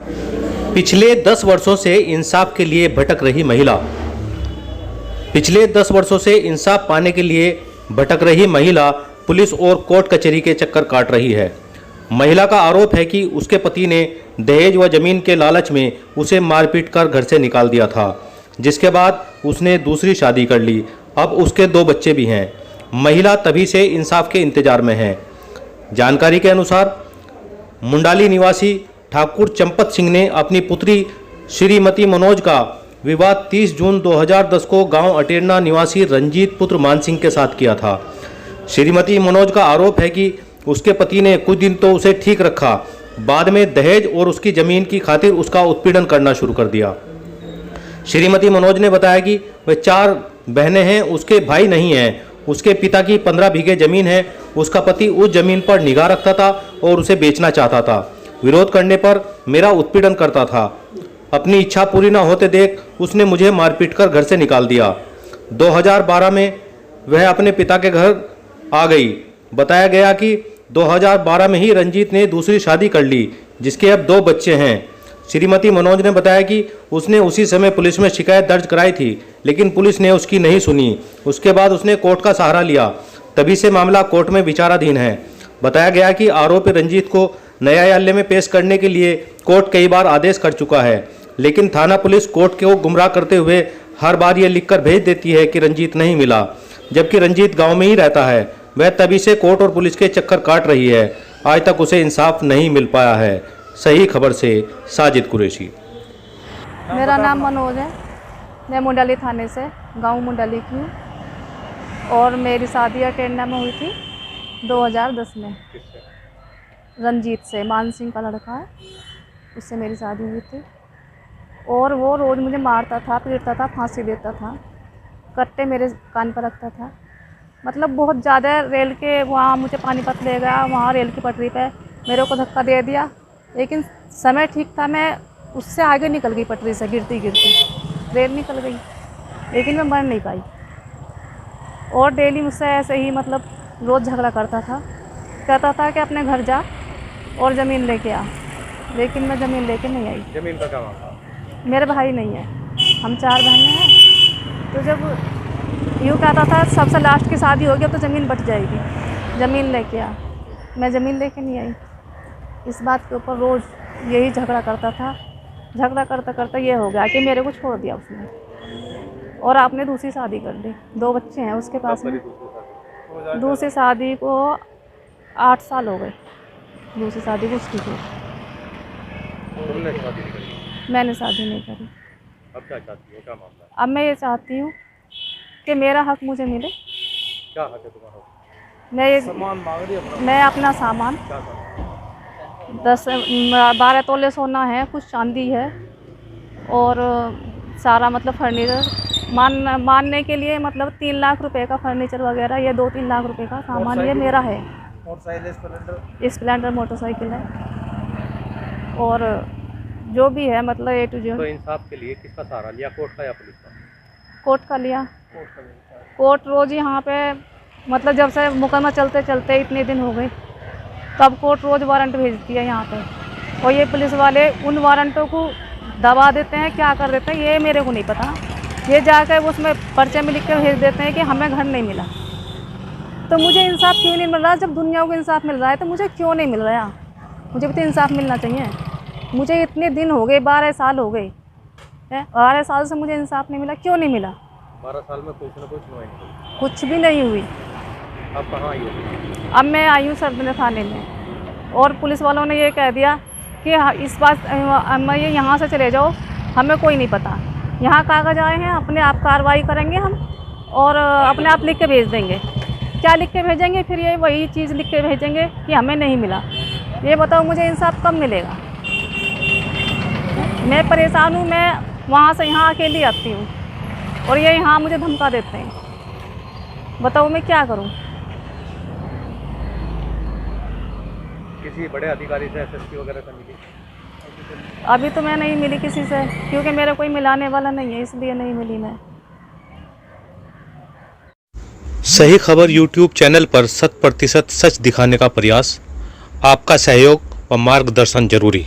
पिछले 10 वर्षों से इंसाफ के लिए भटक रही महिला। पिछले 10 वर्षों से इंसाफ पाने के लिए भटक रही महिला पुलिस और कोर्ट कचहरी के चक्कर काट रही है। महिला का आरोप है कि उसके पति ने दहेज व जमीन के लालच में उसे मारपीट कर घर से निकाल दिया था, जिसके बाद उसने दूसरी शादी कर ली। अब उसके 2 बच्चे भी हैं। महिला तभी से इंसाफ के इंतजार में है। जानकारी के अनुसार मुंडाली निवासी ठाकुर चंपत सिंह ने अपनी पुत्री श्रीमती मनोज का विवाह 30 जून 2010 को गांव अटेरना निवासी रंजीत पुत्र मान सिंह के साथ किया था। श्रीमती मनोज का आरोप है कि उसके पति ने कुछ दिन तो उसे ठीक रखा, बाद में दहेज और उसकी ज़मीन की खातिर उसका उत्पीड़न करना शुरू कर दिया। श्रीमती मनोज ने बताया कि वे 4 बहनें हैं, उसके भाई नहीं हैं। उसके पिता की 15 बीघे ज़मीन है। उसका पति उस ज़मीन पर निगाह रखता था और उसे बेचना चाहता था। विरोध करने पर मेरा उत्पीड़न करता था। अपनी इच्छा पूरी न होते देख उसने मुझे मारपीट कर घर से निकाल दिया। 2012 में वह अपने पिता के घर आ गई। बताया गया कि 2012 में ही रंजीत ने दूसरी शादी कर ली, जिसके अब 2 बच्चे हैं। श्रीमती मनोज ने बताया कि उसने उसी समय पुलिस में शिकायत दर्ज कराई थी, लेकिन पुलिस ने उसकी नहीं सुनी। उसके बाद उसने कोर्ट का सहारा लिया, तभी से मामला कोर्ट में विचाराधीन है। बताया गया कि आरोपी रंजीत को न्यायालय में पेश करने के लिए कोर्ट कई बार आदेश कर चुका है, लेकिन थाना पुलिस कोर्ट को गुमराह करते हुए हर बार ये लिखकर भेज देती है कि रंजीत नहीं मिला, जबकि रंजीत गांव में ही रहता है। वह तभी से कोर्ट और पुलिस के चक्कर काट रही है। आज तक उसे इंसाफ नहीं मिल पाया है। सही खबर से साजिद कुरैशी। मेरा नाम मनोज है। मैं मुंडाली थाने से, गांव मुंडाली की हूँ, और मेरी शादी अटेरना में हुई थी 2010 में। रंजीत से, मान सिंह का लड़का है, उससे मेरी शादी हुई थी। और वो रोज़ मुझे मारता था, पीटता था, फांसी देता था, कट्टे मेरे कान पर रखता था। मतलब बहुत ज़्यादा। रेल के वहाँ मुझे पानीपत ले गया, वहाँ रेल की पटरी पे मेरे को धक्का दे दिया, लेकिन समय ठीक था। मैं उससे आगे निकल गई पटरी से, गिरती गिरती रेल निकल गई, लेकिन मैं मर नहीं पाई। और डेली मुझसे ऐसे ही मतलब रोज़ झगड़ा करता था। कहता था कि अपने घर जा और ज़मीन लेके आ, लेकिन मैं ज़मीन लेके नहीं आई। जमीन का क्या मामला? मेरे भाई नहीं है, हम 4 बहनें हैं। तो जब यूँ कहता था सबसे लास्ट की शादी होगी, अब तो ज़मीन बट जाएगी, ज़मीन लेके आ, मैं ज़मीन लेके नहीं आई। इस बात के ऊपर रोज़ यही झगड़ा करता था। झगड़ा करते करते ये हो गया कि मेरे को छोड़ दिया उसने, और आपने दूसरी शादी कर ली। 2 बच्चे हैं उसके पास में। दूसरी शादी को 8 साल हो गए, दूसरी शादी को उसकी थी। तुमने शादी नहीं करी? मैंने शादी नहीं करी। अब क्या चाहती हो, क्या मामला है? अब मैं ये चाहती हूँ कि मेरा हक मुझे मिले। क्या हक है तुम्हारा? सामान मांग रही है। मैं अपना सामान, 12 तोले सोना है, कुछ चांदी है, और सारा मतलब फर्नीचर मानने के लिए मतलब 3 लाख रुपए का फर्नीचर वगैरह, ये 2-3 लाख रुपए का सामान ये मेरा है। स्प्लेंडर मोटरसाइकिल है, और जो भी है मतलब A to Z। तो इंसाफ के लिए किसका सहारा लिया, कोर्ट का या पुलिस का? कोर्ट का लिया। कोर्ट रोज़ यहाँ पे मतलब जब से मुकदमा चलते चलते इतने दिन हो गए, तब कोर्ट रोज़ वारंट भेजती है यहाँ पे, और ये पुलिस वाले उन वारंटों को दबा देते हैं, क्या कर देते हैं ये मेरे को नहीं पता। ये जाकर उसमें पर्चे में लिख कर भेज देते हैं कि हमें घर नहीं मिला। तो मुझे इंसाफ क्यों नहीं मिल रहा? जब दुनिया को इंसाफ मिल रहा है तो मुझे क्यों नहीं मिल रहा? मुझे भी तो इंसाफ मिलना चाहिए। मुझे इतने दिन हो गए, 12 साल हो गए, 12 साल से मुझे इंसाफ नहीं मिला। क्यों नहीं मिला? 12 साल में कुछ न कुछ सुनवाई नहीं हुई। कुछ भी नहीं हुई। अब कहाँ आई हो? अब मैं आई हूँ सरदने थाने में, और पुलिस वालों ने ये कह दिया कि इस बात मैं ये यहाँ से चले जाओ, हमें कोई नहीं पता। यहाँ कागज़ आए हैं, अपने आप कार्रवाई करेंगे हम, और अपने आप लिख के भेज देंगे। क्या लिख के भेजेंगे? फिर ये वही चीज़ लिख के भेजेंगे कि हमें नहीं मिला। ये बताओ मुझे इंसाफ कब मिलेगा? मैं परेशान हूँ। मैं वहाँ से यहाँ अकेली आती हूँ, और ये यहाँ मुझे धमका देते हैं। बताओ मैं क्या करूँ? किसी बड़े अधिकारी से, SSP वगैरह से मिली? अभी तो मैं नहीं मिली किसी से, क्योंकि मेरा कोई मिलाने वाला नहीं है, इसलिए नहीं मिली मैं। सही खबर YouTube चैनल पर 100% सच दिखाने का प्रयास। आपका सहयोग व मार्गदर्शन जरूरी।